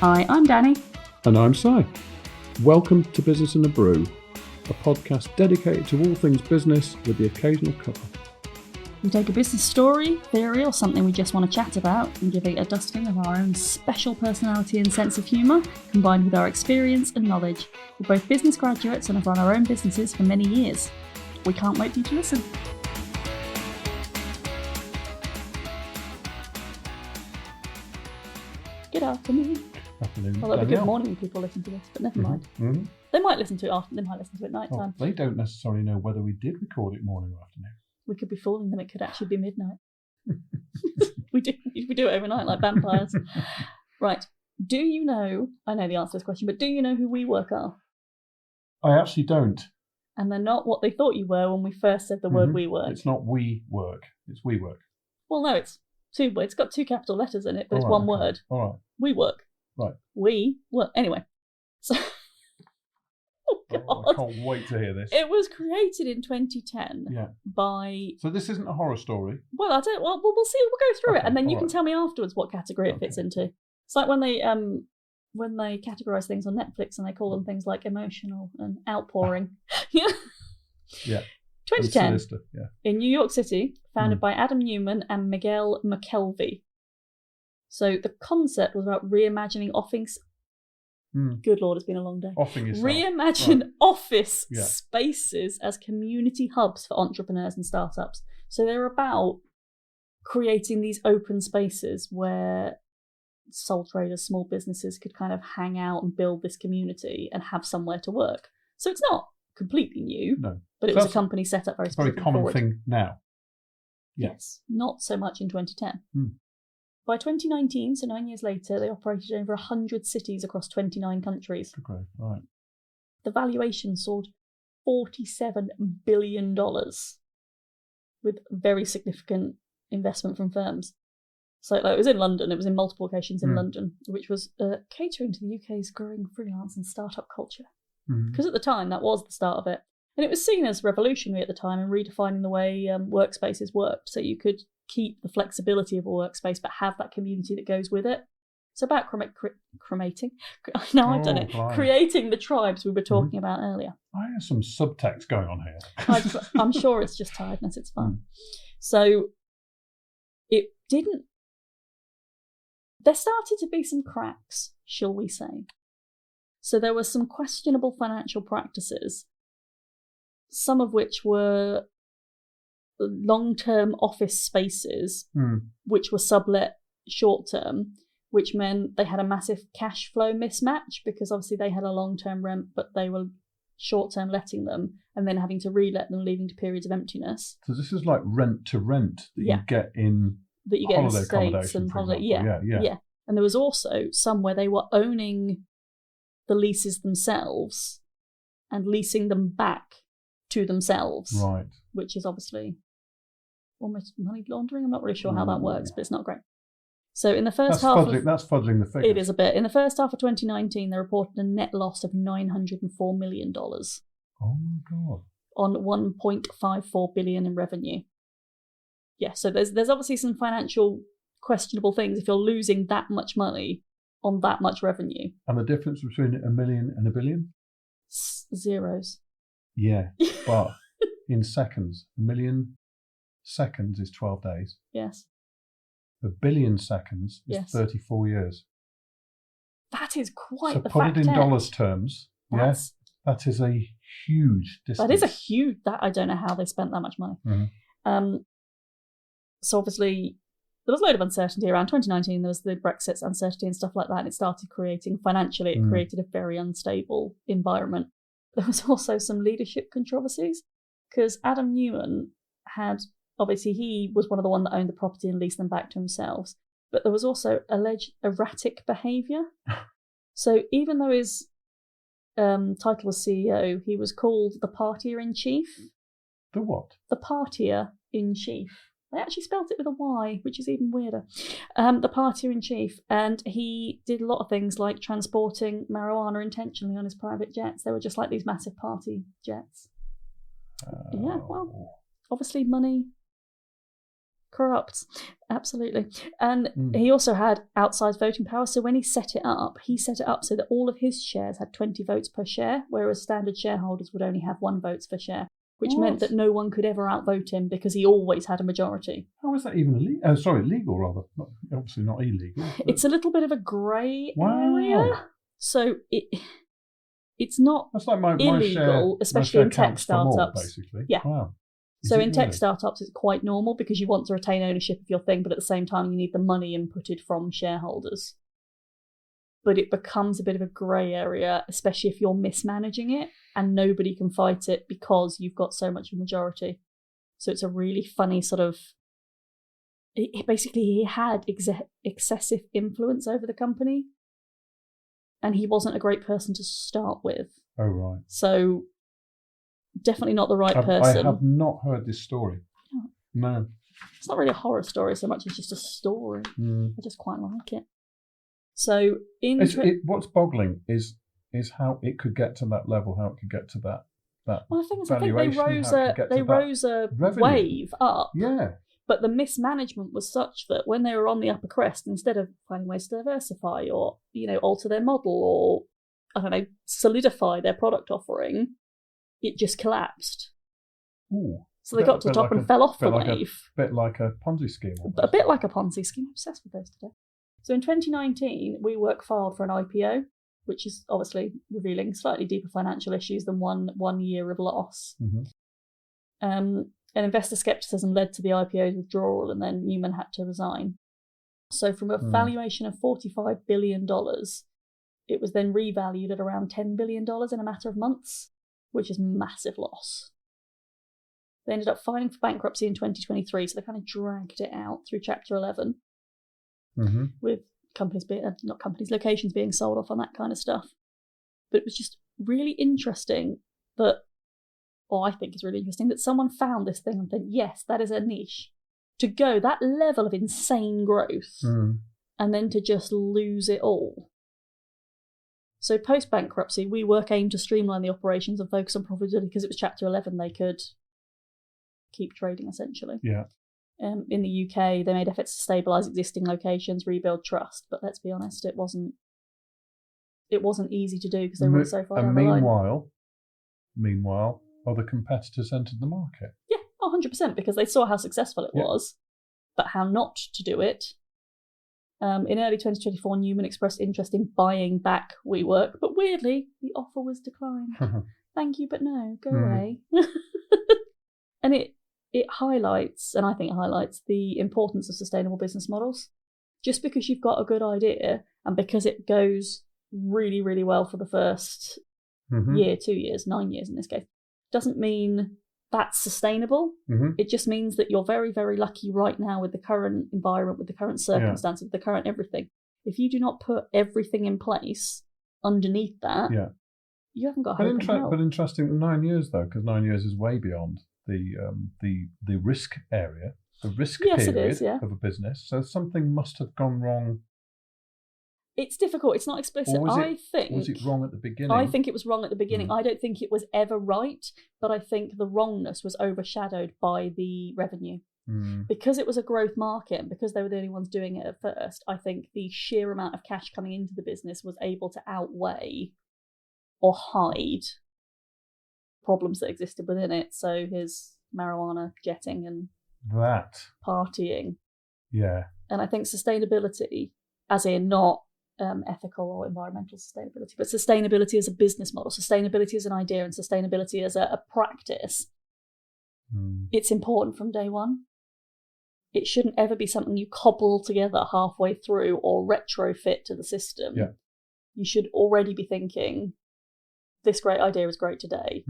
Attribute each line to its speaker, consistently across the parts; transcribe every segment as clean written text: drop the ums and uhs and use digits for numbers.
Speaker 1: Hi, I'm Danny.
Speaker 2: And I'm Si. Welcome to Business and a Brew, a podcast dedicated to all things business with the occasional cuppa.
Speaker 1: We take a business story, theory, or something we just want to chat about and give it a dusting of our own special personality and sense of humour, combined with our experience and knowledge. We're both business graduates and have run our own businesses for many years. We can't wait for you to listen. Good afternoon.
Speaker 2: Afternoon.
Speaker 1: Well, it'll be good morning when people listen to this, but never mind.
Speaker 2: Mm-hmm.
Speaker 1: They might listen to it after, they might listen to it at night time.
Speaker 2: They don't necessarily know whether we did record it morning or afternoon.
Speaker 1: We could be fooling them, it could actually be midnight. we do it overnight like vampires. Right. Do you know, I know the answer to this question, but do you know who WeWork are?
Speaker 2: I actually don't.
Speaker 1: And they're not what they thought you were when we first said the word WeWork.
Speaker 2: It's not WeWork, it's WeWork. Well,
Speaker 1: no, it's two words. It's got two capital letters in it, but it's one word.
Speaker 2: All right.
Speaker 1: WeWork.
Speaker 2: Right.
Speaker 1: We work. Anyway. So, oh God.
Speaker 2: I can't wait to hear this.
Speaker 1: It was created in 2010 by...
Speaker 2: So this isn't a horror story?
Speaker 1: Well, I don't... Well, we'll see. We'll go through it, and then you can tell me afterwards what category it fits into. It's like when they categorise things on Netflix and they call them things like emotional and outpouring. Yeah. 2010, in New York City, founded by Adam Newman and Miguel McKelvey. So the concept was about reimagining office. Good Lord, it's been a long day. Reimagine office spaces as community hubs for entrepreneurs and startups. So they're about creating these open spaces where sole traders, small businesses could kind of hang out and build this community and have somewhere to work. So it's not completely new, but it was a company set up very specifically.
Speaker 2: Very common thing now.
Speaker 1: Yes, not so much in 2010. By 2019, so 9 years later, they operated in over 100 cities across 29 countries.
Speaker 2: Okay, right.
Speaker 1: The valuation soared $47 billion with very significant investment from firms. So it was in London, it was in multiple locations in London, which was catering to the UK's growing freelance and startup culture. Because at the time, that was the start of it. And it was seen as revolutionary at the time and redefining the way workspaces worked. So you could keep the flexibility of a workspace, but have that community that goes with it. It's about cremating. Now I've done it. Fine. Creating the tribes we were talking about earlier.
Speaker 2: I have some subtext going on here.
Speaker 1: I'm sure it's just tiredness. It's fun. So it didn't... There started to be some cracks, shall we say. So there were some questionable financial practices, some of which were long-term office spaces, which were sublet short-term, which meant they had a massive cash flow mismatch because obviously they had a long-term rent, but they were short-term letting them and then having to re-let them, leading to periods of emptiness.
Speaker 2: So this is like rent to rent that you get in holiday accommodation.
Speaker 1: Yeah. And there was also some where they were owning the leases themselves and leasing them back to themselves.
Speaker 2: Right.
Speaker 1: Which is obviously almost money laundering. I'm not really sure how that works, but it's not great. So in the first half...
Speaker 2: That's fuddling the figures.
Speaker 1: It is a bit. In the first half of 2019, they reported a net loss of $904 million.
Speaker 2: Oh my God.
Speaker 1: On $1.54 billion in revenue. Yeah, so there's obviously some financial questionable things if you're losing that much money on that much revenue.
Speaker 2: And the difference between a million and a billion?
Speaker 1: Zeros.
Speaker 2: Yeah, but in seconds. A million seconds is 12 days.
Speaker 1: Yes.
Speaker 2: A billion seconds is 34 years.
Speaker 1: That is quite the fact.
Speaker 2: So put it in dollars terms, yes, that is a huge distance.
Speaker 1: That is a huge... I don't know how they spent that much money. So obviously, there was a load of uncertainty around 2019. There was the Brexit uncertainty and stuff like that, and it started creating, financially, it created a very unstable environment. There was also some leadership controversies, because Adam Newman had... Obviously, he was one of the ones that owned the property and leased them back to himself. But there was also alleged erratic behaviour. So even though his title was CEO, he was called the partier-in-chief.
Speaker 2: The what?
Speaker 1: The partier-in-chief. They actually spelt it with a Y, which is even weirder. The partier-in-chief. And he did a lot of things like transporting marijuana intentionally on his private jets. They were just like these massive party jets. Yeah, well, obviously money Corrupt. Absolutely. And he also had outsized voting power. So when he set it up so that all of his shares had 20 votes per share, whereas standard shareholders would only have 1 vote per share, which meant that no one could ever outvote him because he always had a majority.
Speaker 2: How is that even legal rather? Obviously not illegal. But...
Speaker 1: It's a little bit of a grey area. So it's not illegal, especially in tech startups.
Speaker 2: Basically.
Speaker 1: Yeah.
Speaker 2: Wow.
Speaker 1: So in tech startups, it's quite normal because you want to retain ownership of your thing, but at the same time, you need the money inputted from shareholders. But it becomes a bit of a grey area, especially if you're mismanaging it and nobody can fight it because you've got so much of a majority. So it's a really funny sort of... Basically, he had excessive influence over the company, and he wasn't a great person to start with.
Speaker 2: Oh, right.
Speaker 1: So definitely not the right person.
Speaker 2: I have not heard this story.
Speaker 1: Oh.
Speaker 2: No.
Speaker 1: It's not really a horror story so much as just a story. I just quite like it. So
Speaker 2: what's boggling is how it could get to that level, how it could get to that
Speaker 1: well, the thing is,
Speaker 2: valuation.
Speaker 1: I think they rose a wave up.
Speaker 2: Yeah.
Speaker 1: But the mismanagement was such that when they were on the upper crest, instead of finding ways to diversify or, alter their model or, solidify their product offering, it just collapsed.
Speaker 2: Ooh.
Speaker 1: So they got to the top and fell off the wave.
Speaker 2: A bit like a Ponzi scheme. Almost.
Speaker 1: A bit like a Ponzi scheme. I'm obsessed with those today. So in 2019, WeWork filed for an IPO, which is obviously revealing slightly deeper financial issues than one year of loss. And investor skepticism led to the IPO's withdrawal, and then Newman had to resign. So from a valuation of $45 billion, it was then revalued at around $10 billion in a matter of months, which is massive loss. They ended up filing for bankruptcy in 2023, so they kind of dragged it out through Chapter 11, with locations being sold off and that kind of stuff. But it was just really interesting that, I think it's really interesting that someone found this thing and think, yes, that is a niche. To go that level of insane growth and then to just lose it all. So post-bankruptcy, WeWork aimed to streamline the operations and focus on profitability because it was Chapter 11. They could keep trading, essentially.
Speaker 2: Yeah.
Speaker 1: In the UK, they made efforts to stabilise existing locations, rebuild trust. But let's be honest, it wasn't easy to do because they were so far down the line.
Speaker 2: Meanwhile, other competitors entered the market.
Speaker 1: Yeah, 100%, because they saw how successful it was, but how not to do it. In early 2024, Newman expressed interest in buying back WeWork, but weirdly, the offer was declined. Thank you, but no, go away. And it highlights, and I think it highlights, the importance of sustainable business models. Just because you've got a good idea, and because it goes really, really well for the first year, 2 years, 9 years in this case, doesn't mean that's sustainable. It just means that you're very, very lucky right now with the current environment, with the current circumstances, with the current everything. If you do not put everything in place underneath that, you haven't got hope and help.
Speaker 2: But interesting, 9 years though, because 9 years is way beyond the risk area, the risk period of a business. So something must have gone wrong.
Speaker 1: It's difficult. It's not explicit.
Speaker 2: Was it wrong at the beginning?
Speaker 1: I think it was wrong at the beginning. I don't think it was ever right, but I think the wrongness was overshadowed by the revenue. Because it was a growth market and because they were the only ones doing it at first, I think the sheer amount of cash coming into the business was able to outweigh or hide problems that existed within it. So his marijuana jetting and partying.
Speaker 2: Yeah.
Speaker 1: And I think sustainability, as in not ethical or environmental sustainability, but sustainability as a business model, sustainability as an idea, and sustainability as a practice, it's important from day one. It shouldn't ever be something you cobble together halfway through or retrofit to the system.
Speaker 2: Yeah.
Speaker 1: You should already be thinking, this great idea is great today.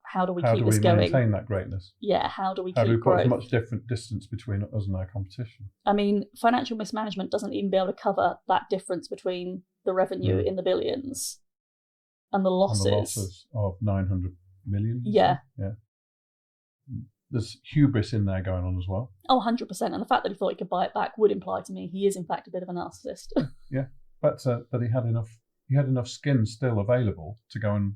Speaker 1: How do we keep this going? How do we
Speaker 2: maintain that greatness?
Speaker 1: Yeah, how do we keep growth?
Speaker 2: How do we put as much different distance between us and our competition?
Speaker 1: I mean, financial mismanagement doesn't even be able to cover that difference between the revenue in the billions and the losses.
Speaker 2: And the losses of 900 million?
Speaker 1: Yeah.
Speaker 2: There's hubris in there going on as well.
Speaker 1: Oh, 100%. And the fact that he thought he could buy it back would imply to me he is, in fact, a bit of a narcissist.
Speaker 2: Yeah, but he had enough skin still available to go and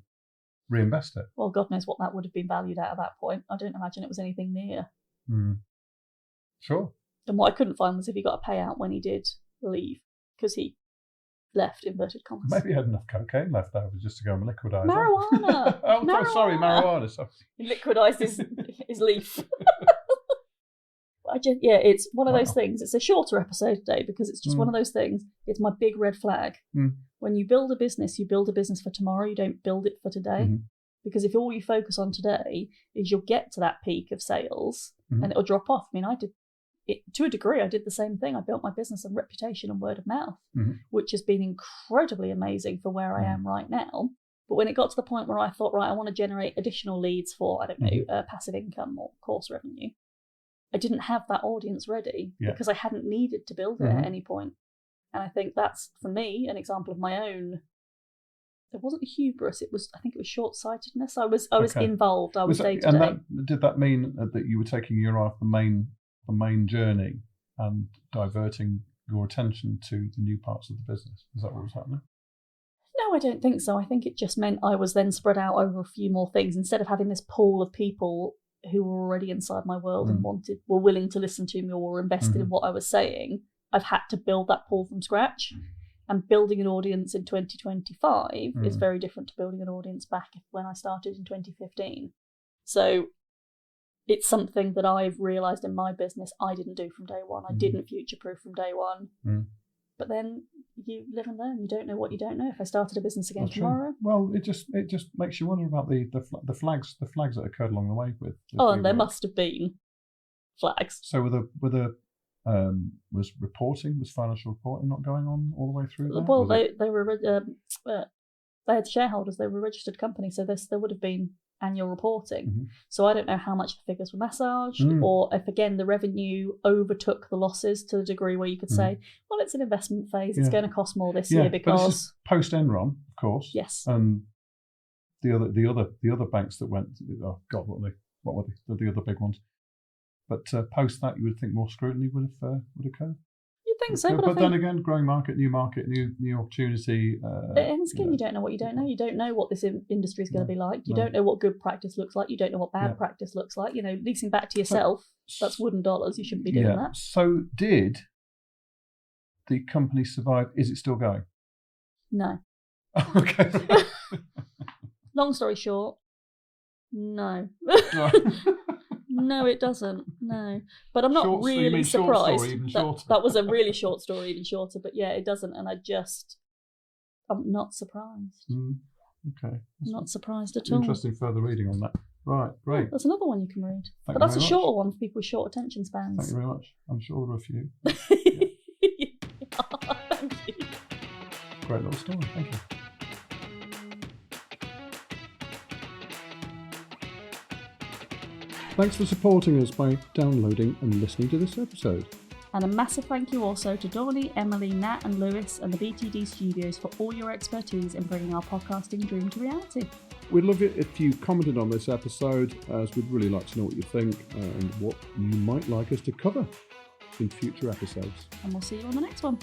Speaker 2: reinvest it.
Speaker 1: Well, God knows what that would have been valued at that point. I don't imagine it was anything near.
Speaker 2: Sure.
Speaker 1: And what I couldn't find was if he got a payout when he did leave, because he left, inverted commas.
Speaker 2: Maybe he had enough cocaine left over just to go and liquidise.
Speaker 1: Marijuana.
Speaker 2: Marijuana. Sorry.
Speaker 1: He liquidised his leaf. It's one of those things. It's a shorter episode today because it's just one of those things. It's my big red flag. When you build a business for tomorrow. You don't build it for today. Because if all you focus on today is you'll get to that peak of sales and it'll drop off. I mean, I did it to a degree. I did the same thing. I built my business on reputation and word of mouth, which has been incredibly amazing for where I am right now. But when it got to the point where I thought, right, I want to generate additional leads for, passive income or course revenue, I didn't have that audience ready because I hadn't needed to build it at any point. And I think that's, for me, an example of my own. There wasn't hubris. I think it was short-sightedness. I was involved. I was day to day.
Speaker 2: Did that mean that you were taking your eye off the main journey and diverting your attention to the new parts of the business? Is that what was happening?
Speaker 1: No, I don't think so. I think it just meant I was then spread out over a few more things instead of having this pool of people who were already inside my world and were willing to listen to me or were invested in what I was saying. I've had to build that pool from scratch. And building an audience in 2025 is very different to building an audience back when I started in 2015. So it's something that I've realised in my business I didn't do from day one. I didn't future-proof from day one. But then you live and learn. You don't know what you don't know. If I started a business again tomorrow.
Speaker 2: Well, it just makes you wonder about the flags that occurred along the way with
Speaker 1: and there must have been flags.
Speaker 2: So was financial reporting not going on all the way through there?
Speaker 1: Well, they had shareholders. They were a registered company, so there would have been annual reporting. So I don't know how much the figures were massaged, or if again the revenue overtook the losses to the degree where you could say, well, it's an investment phase. It's going to cost more this year because
Speaker 2: post Enron, of course.
Speaker 1: Yes.
Speaker 2: And the other banks that went. Oh God, what were they? The other big ones. But post that, you would think more scrutiny would occur.
Speaker 1: You'd think so,
Speaker 2: but then again, growing market, new opportunity.
Speaker 1: And again, you don't know what you don't know. You don't know what this industry is going to be like. You don't know what good practice looks like. You don't know what bad practice looks like. Leasing back to yourself, that's wooden dollars. You shouldn't be doing that.
Speaker 2: So did the company survive? Is it still going?
Speaker 1: No.
Speaker 2: Okay.
Speaker 1: Long story short, no. No, it doesn't. No. But I'm not really surprised. That was a really short story, even shorter. But yeah, it doesn't. And I'm not surprised.
Speaker 2: Okay.
Speaker 1: I'm not surprised at all.
Speaker 2: Interesting further reading on that. Right, great.
Speaker 1: Oh, there's another one you can read. But that's a shorter one for people with short attention spans.
Speaker 2: Thank you very much. I'm sure there are a few.
Speaker 1: Thank you.
Speaker 2: Great little story. Thank you. Thanks for supporting us by downloading and listening to this episode.
Speaker 1: And a massive thank you also to Donnie, Emily, Nat and Lewis and the BTD Studios for all your expertise in bringing our podcasting dream to reality.
Speaker 2: We'd love it if you commented on this episode, as we'd really like to know what you think and what you might like us to cover in future episodes.
Speaker 1: And we'll see you on the next one.